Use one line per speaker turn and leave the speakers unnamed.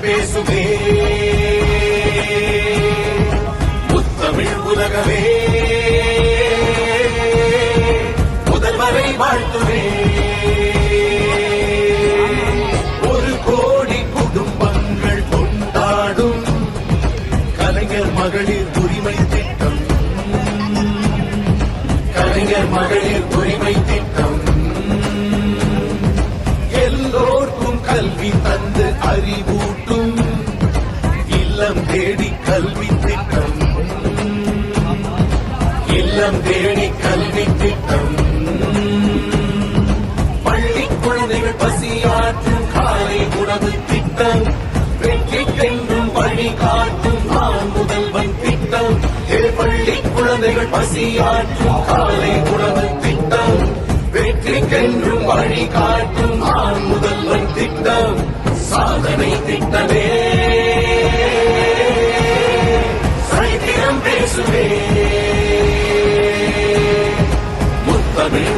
பேசுவே முத்தமிழ் உலகவே முதல்வரை வாழ்த்துவே. ஒரு கோடி குடும்பங்கள் கொண்டாடும் கலைஞர் மகளிர் உரிமை திட்டம், கலைஞர் மகளிர் உரிமை திட்டம். எல்லோருக்கும் கல்வி தந்து அறிவூட்டும் இல்லம் தேடி கல்வி திட்டம், இல்லம் தேடி கல்வி திட்டம். பள்ளி குழந்தைகள் பசியாற்றும் காலை உணவு திட்டம், வெற்றிக்கென்றும் வழிகாட்டும் நான் முதல்வன் திட்டம். பள்ளி குழந்தைகள் பசியாற்றும் காலை உணவு திட்டம், வெற்றிக்கென்றும் வழிகாட்டும் நான் முதல்வன் திட்டம். சாதனை திட்டமே சரித்திரம் பேசுவே முத்தமிழ்